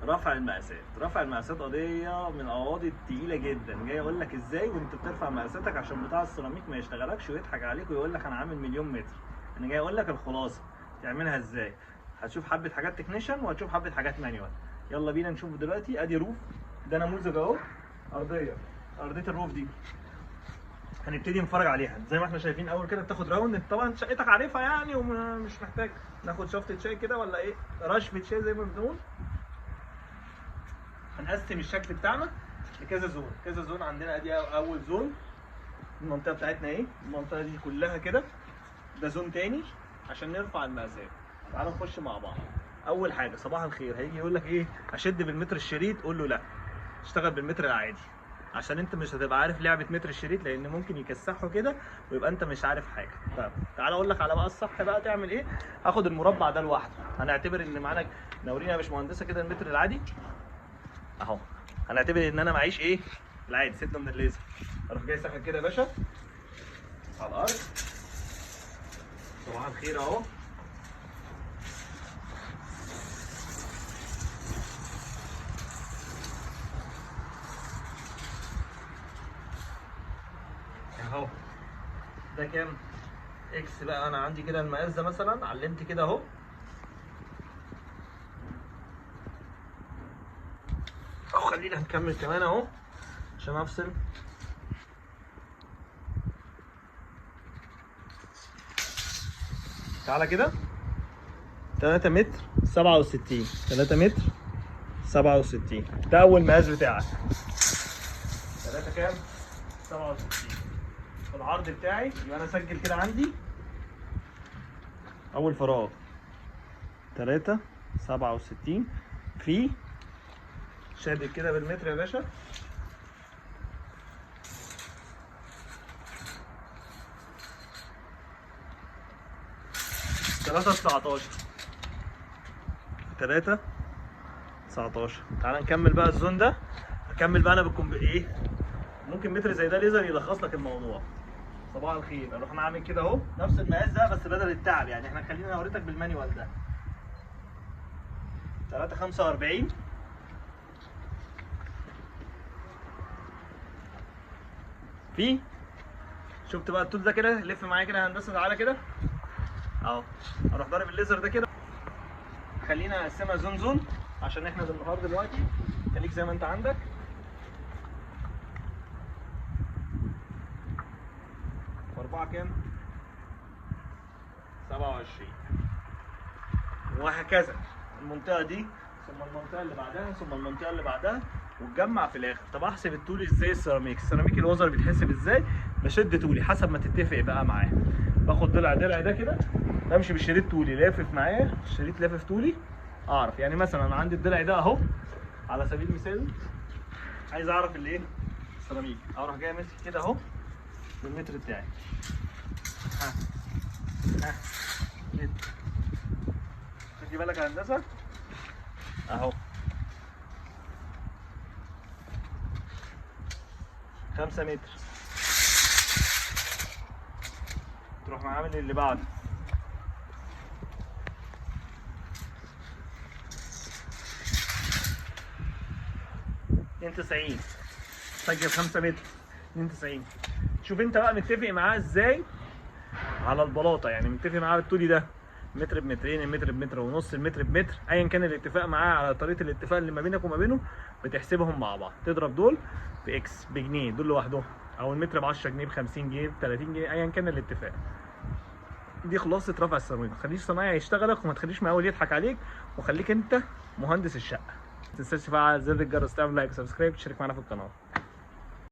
رفع المقاسات. رفع المقاسات قضيه من القواضي التقيله جدا. جاي اقول لك ازاي وانت بترفع مقاساتك عشان بتاع السيراميك ما يشتغلكش ويضحك عليك ويقول لك انا عامل مليون متر. انا جاي اقول لك الخلاصه تعملها ازاي. هتشوف حبه حاجات تكنيشن وهتشوف حبه حاجات مانيوال. يلا بينا نشوف دلوقتي. ادي روف، ده نموذج اهو. ارضيه الروف دي هنبتدي نتفرج عليها زي ما احنا شايفين. اول كده بتاخد راوند، انت طبعا شقتك عارفها يعني ومش محتاج ناخد شفطه شاي كده ولا ايه، رشفه شاي زي ما بنقول. هنقسم الشكل بتاعنا لكذا زون. كذا زون عندنا. ادي اول زون، المنطقه بتاعتنا ايه، المنطقه دي كلها كده. ده زون تاني عشان نرفع المقاسات. تعالوا نخش مع بعض. اول حاجه صباح الخير، هيجي يقول لك ايه، اشد بالمتر الشريط. قول له لا، اشتغل بالمتر العادي، عشان انت مش هتبقى عارف لعبه متر الشريط، لان ممكن يكسحه كده ويبقى انت مش عارف حاجه. طيب تعالى اقول لك على بقى الصح بقى تعمل ايه. هاخد المربع ده لوحده. هنعتبر ان معانا، نورينا يا باشمهندسه كده المتر العادي اهو. هنعتبر ان انا معيش ايه العادي، سيبنا من الليزر. اروح جاي ساحب كده يا باشا على الارض. صباح الخير اهو. اهو ده كام اكس بقى. انا عندي كده المقاس ده مثلا، علمت كده اهو. او خلينا نكمل كمان اهو عشان افصل. تعالى كده 3 متر 67. 3 متر 67 ده اول مقاس بتاعك. 3 كام 67 العرض بتاعي. يبقى انا اسجل كده عندي اول فراغ 3 67 في شادد كده بالمتر يا باشا. 3 19 3 19. تعال نكمل بقى الزون ده. هكمل بقى انا ايه، ممكن متر زي ده ليزر يلخص لك الموضوع. صباح الخير. اروح انا عامل كده اهو نفس المقاس ده بس بدل التعب يعني. احنا خلينا اوريتك بالمانيوال ده. 3 45 في، شفت بقى الطول ده كده. لف معايا كده يا هندسه، تعالى كده اهو. اروح ضارب الليزر ده كده. خلينا نقسمها زون زون عشان احنا بالنهار دلوقتي. خليك زي ما انت عندك. و4 كام 27 وهكذا. المنطقه دي ثم المنطقه اللي بعدها ثم المنطقه اللي بعدها وتجمع في الاخر. طب احسب الطول ازاي؟ السيراميك الوزر بيتحسب ازاي؟ بشد طولي حسب ما تتفق بقى معاه. باخد ضلع ده كده، بمشي بالشريط طولي لافف معايا، الشريط لافف طولي. اعرف يعني مثلا انا عندي الضلع ده اهو على سبيل المثال، عايز اعرف الايه السيراميك. اروح جاي ماسك كده اهو بالمتر بتاعي. ها كده. خدي بالك يا هندسه اهو 5 متر. تروح عامل اللي بعده 92. سجل 5 متر 92. شوف انت بقى متفق معاه ازاي على البلاطه، يعني متفق معاه بالطولي ده متر بمترين، المتر بمتر ونص، المتر بمتر، ايا كان الاتفاق معاه على طريقه الاتفاق اللي ما بينك وما بينه. بتحسبهم مع بعض، تضرب دول في اكس بجنيه دول لوحدهم، او المتر ب 10 جنيه ب 50 جنيه ب 30 جنيه ايا كان الاتفاق. دي خلاصه رفع السيراميك. ما تخليش صنايعي يشتغلك وما تخليش مقاول يضحك عليك، وخليك انت مهندس الشقه. ما تنساش تفعل زر الجرس، تعمل لايك وسبسكرايب، تشترك معانا في القناه.